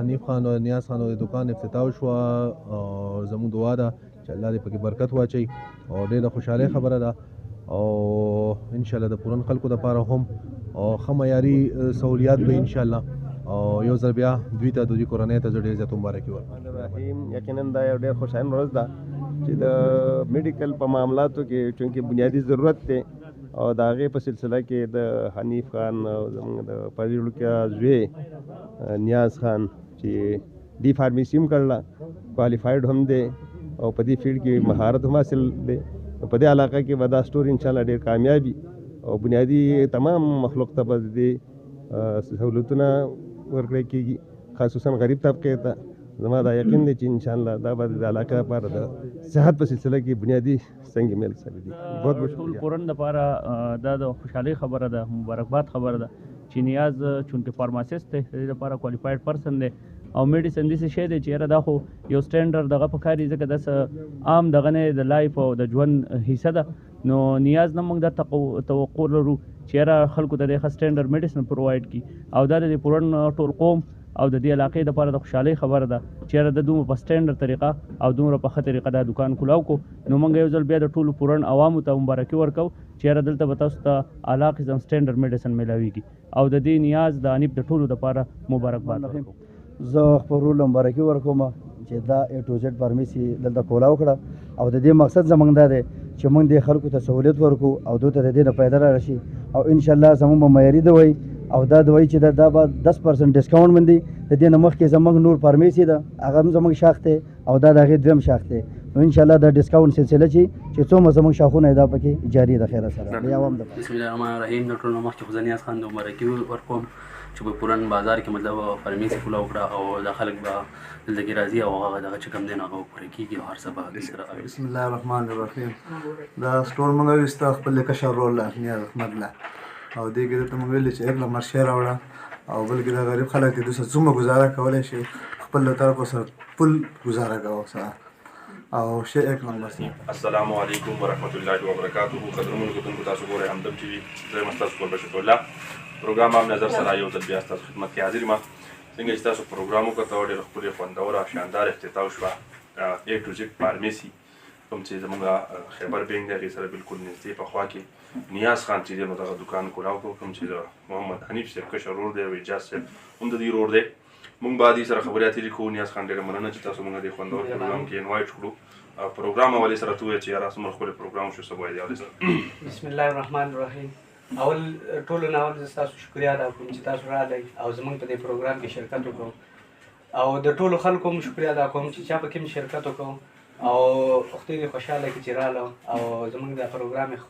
حنیف خان او نیاز خان د دکان افتتاح شو او زموږ دعا ده چې الله دې پکې برکت واچي او ډېره خوشحالۍ خبره ده او ان شاء الله د پورن خلکو لپاره هم او ښه معیاري سہولیات به ان شاء الله او یو ځل بیا دوی ته د دوی کورنۍ ته زه ډېر زیات مبارکي وایم. یقینا دا یو ډېر خوشحاله ورځ ده چې د میډیکل په معاملاتو کې چونکې بنیادي ضرورت دی او د هغې په سلسله کې د حنیف خان او زموږ د پریړکیا زوی نیاز خان چې ډي فارمیسي هم کړله کوالیفایډ هم دی او په دې فیلډ کې مهارت هم حاصل دی. په دې علاقه کې به دا سټور انشاءالله ډېر کامیابي او بنیادي تمام مخلوق ته به دې سهولتونه ورکړی کېږي خصوصا غریب طبقې ته. زما دا یقین دی چې انشاءالله دا به د علاقې لپاره د صحت په سلسله کې بنیادي سنگ میل سره دي. بہت بہت ټول کورن لپاره دا د خوشحالۍ خبره ده، مبارکباد خبره ده چې نیاز چونکې فارماسیست دی د دې لپاره کوالیفایډ پرسن دی او میډیسن داسې شی دی چې یاره دا خو یو سټینډرډ دغه په کار ځکه داسې عام دغه نه د لایف او د ژوند حصه ده. نو نیاز نه موږ دا توقع لرو چې یاره خلکو ته د ښه سټینډرډ میډیسن پرووایډ کړي او دا د پورن ټول قوم او د دې علاقې لپاره د خوشحالۍ خبره ده چې یاره د دومره په سټینډرډ طریقه او دومره په ښه طریقه دا دکان کولاو کو. نو موږ یو ځل بیا د ټولو پورن عوامو ته مبارکي ورکوو چې یاره دلته به تاسو ته اعلی قسم سټینډرډ میډیسن میلاویږي او د دې نیاز د انیب د ټولو لپاره مبارکباد ورکوو. زه خپل ورور مبارکي ورکوم چې دا A to Z فارمیسي دلته کولاو کړه او د دې مقصد زموږ دا دی چې موږ دې خلکو ته سهولیت ورکړو او دوی ته د دې نه فایده راشي او انشاءالله زموږ به معیاري دوايي او دا دوايي چې دا به 10% ډسکاونټ باندې د دې نه مخکې زموږ نور فارمیسي ده هغه هم زموږ شاخ دی او دا د هغې دویم شاخ دی. نو انشاءالله دا ډسکاونټ سلسله چې څومره زموږ شاخونه دا پکې جاري د خیره سره بیا هم ده. بسم الله الرحمن الرحیم. د ټولو مخکې خو زه نیاز خان د مبارکي ورکوم چې په پورن بازار کې مطلب فارمیسي کولاو کړه او دا خلک به دلته کې راځي او هغه دغه چې کوم دی نو هغه پوره کېږي او هر څه به سره. بسم الله الرحمن الرحیم. دا سټور موږ وستا خپل کشر رول نیاز احمد الله او دې کې ته موږ ویل چې یک نمبر شیر راوړه او بلکې دا غریب خلک دي دوسه څومره گزاره کولی شي خپل طرف سره فل گزاره کوو سره او شی یک نمبر سره. السلام علیکم ورحمۃ اللہ وبرکاتہ. قدرمنو کتونکو تاسو ګورئ همدم ټي وي. زه یم ستاسو کوربه شکر الله. پروګرام هم نظر سره یو ځل بیا ستاسو خدمت کې حاضر یم. څنګه چې تاسو پروګرام وکړه ډېره ښکلې خوندوره شاندار افتتاح شوه A to Z فارمیسي کوم چې زموږ خیبر بینک دی هغې سره بلکل نږدې په خوا کې نیاز خان چې دی نو دغه دکان کولاو کړو کوم چې د محمد حنیف صاحب کشر ورور دی او اجاز صاحب هم د دوی ورور دی. موږ به دې سره خبرې اترې کوو. نیاز خان ډېره مننه چې تاسو موږ دې خوندور پروګرام کې انوایټ کړو. پروګرام حوالې سره ته ووایه چې یاره څومره ښکلی پروګرام شو څه به وایې دې حوالې سره. بسم الله الرحمن الرحیم. اول ټولو نه اول زه ستاسو شکریا ادا کوم چې تاسو راغلی او زموږ په دې پروګرام کې شرکت وکړو او د ټولو خلکو هم شکریا ادا کوم چې چا پکې هم شرکت وکړو او خدای دې خوشحاله کړي چې راغلو او زموږ دا پروګرام یې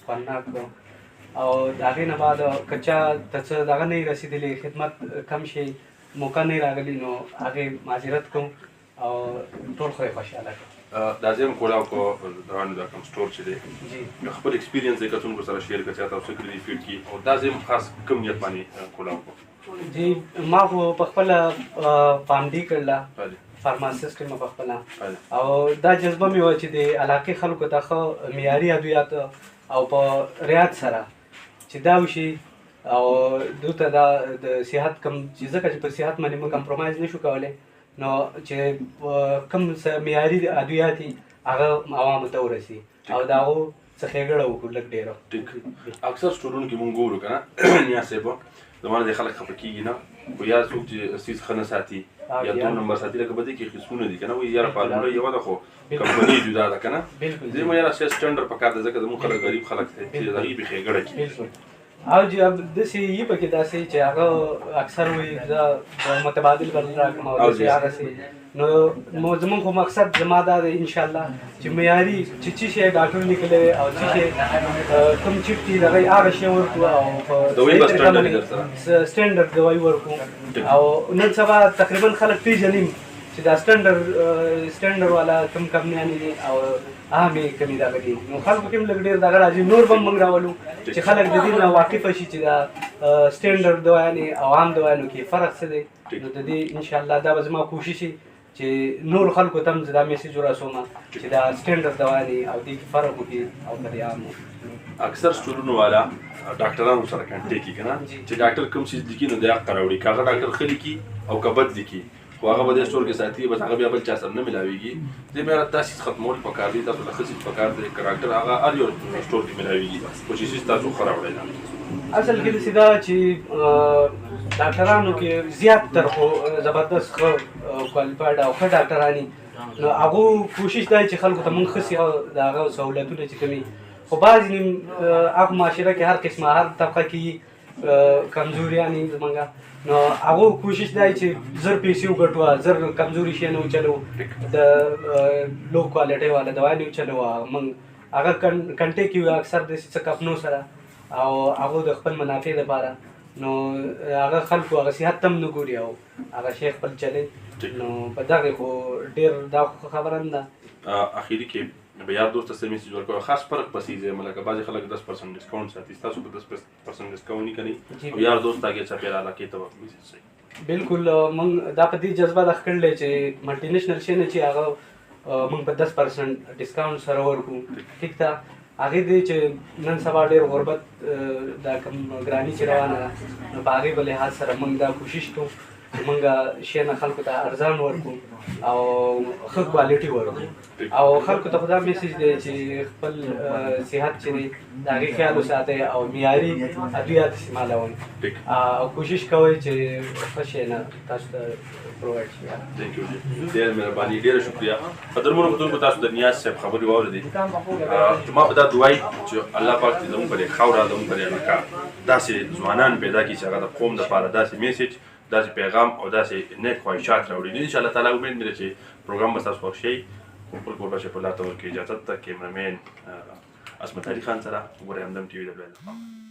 خوندناک کړو او د هغې نه بعد که چا ته څه دغه نه رسېدلی خدمت کم شي موقع نه راغلي نو هغې معذرت کوم او ټول خو یې خوشحاله کړو. دا زه هم کولاو کړو روانو دا کوم سټور چې دی خپل ایکسپیرینس یې کتونکو سره شیر کړه چې تاسو کړي دي فیلډ کې او دا زه هم خاص کوم نیت باندې کولاو کړو. جی ما خو په خپله فارم ډي کړله فارماسیسټ یم په خپله او دا جذبه مې وه چې د علاقې خلکو ته ښه معیاري ادویات او په رعایت سره چې دا وشي او دوی ته دا د صحت کم چې ځکه چې په صحت باندې موږ کمپرومایز نه شو کولی نو چې کوم څه معیاري ادویات دي هغه عوامو ته ورسي او د هغو څخه ښېګړه وکړو لږ ډېره. ټیک اکثر سټورونو کې مونږ ګورو که نه نیاز صاحب زمانه د خلک خفه کېږي نه خو یا څوک چې څیز ښه نه ساتي یا 2 نمبر ساتي لکه په دې کې قسمونه دي که نه وایي یاره فارموله یوه ده خو کمپنۍ جدا ده که نه زه یم یاره ښه سټنډرډ پکار ده ځکه زموږ خلک غریب خلک دی چې د هغې به ښېګړه کړي. او داسې یي پکې داسې چې هغه اکثر وایي زه متبادل بدل راکړم او داسې هغسې نو زموږ خو مقصد زما دا دی انشاءالله چې معیاري چې څه شی ډاکټر لیکلی او څه شی کوم چیټ دي د هغې هغه شی ورکړو او سټنډرډ دوایي ورکړو او نن سبا تقریبا خلک پېژني چې دا سټنډرډ والا کوم کمپنیانې دي او عامې کمې دغه دي نو خلکو کې هم لږ ډېر دغه راځي. نور به هم موږ راولو چې خلک د دې نه واقفه شي چې دا سټنډرډ دوایانې او عام دوایانو کې فرق څه دی. نو د دې انشاءالله دا به زما کوشش وي چې نور خلکو ته هم زه دا میسیج ورسوم چې دا سټنډرډ دوا دی او دې کې فرق وکړي او په دې عام اکثر سټورونو والا ډاکټرانو سره کانټیکټ کی کنه چې ډاکټر کوم شي لیکي نو دا قراوړي کاغه ډاکټر خلی کی او کبد لیکي خو هغه به د سټور کې ساتي بس هغه بیا بل چا سره نه ملاويږي دې مې تاسو ختمول پکار دي تاسو لخص پکار دي کراکټر هغه ار یو سټور کې ملاويږي خو چې تاسو خراوړي اصل کې سیدا چې ډاکټرانو کې زیات تر خو زبردست خو کوالیفاید او ښه ډاکټرانی نو هغه کوشش دی چې خلکو ته مونږ خسي دا هغه سہولتونه چې کوي خو بعض نیم هغه معاشره کې هر قسمه هر طبقه کې کمزوریانی زمونږ نو هغه کوشش دی چې زر پیسې وګټو زر کمزوري شي نه چلو د لو کوالټي والا دوا نه چلو مونږ هغه کنټیکټ یو اکثر د څه کپنو سره او هغه د خپل منافع لپاره نو هغه خلکو هغه صحت تم نه ګوري او هغه شیخ خپل چلی نو په دغه خو ډیر دا خبره نه اخیری کې به یاد دوست سره میسج ورکوه خاص فرق پسې زه ملګری بعضی خلک 10% ډیسکاونټ ساتي تاسو په 10% ډیسکاونټ نه کوي او یار دوست هغه چې پیرا لکه ته میسج صحیح بالکل مونږ دا په دې جذبه د خړلې چې ملټي نېشنل شي نه چې هغه مونږ په 10% ډیسکاونټ سره ورکو ٹھیک تا هغه دې چې نن سبا ډېر غربت دا کوم ګرانی چې روانه نو په هغې په لحاظ سره مونږ دا کوشش کوو چې مونږ شی نه خلکو ته ارزان ورکو او ښه کوالټي ورکو او خلکو ته خو دا میسیج دی چې خپل صحت چې دی د هغې خیال وساتئ او معیاري ادویات استعمالوئ او کوشش کوئ چې ښه شی نه تاسو ته پرووایډ شي تھینک یو ډېره مهرباني ډېره شکریه قدرمنو کتونکو تاسو د نیاز صاحب خبرې واورېدې ما په دا دعا چې الله پاک دې زموږ په دې خاوره زموږ په دې علاقه داسې ځوانان پیدا کړي چې هغه د قوم دپاره داسې میسیج داسې پیغام او داسې نیک خواهشات راوړي ان شاء الله تعالی امید مې ده چې پروګرام به ستاسو خوښ شي خپل کور بچې په الله ته ورکړي اجازت ته کیمرمین عصمت علي خان سره وګورئ همدم ټي وي د بلایند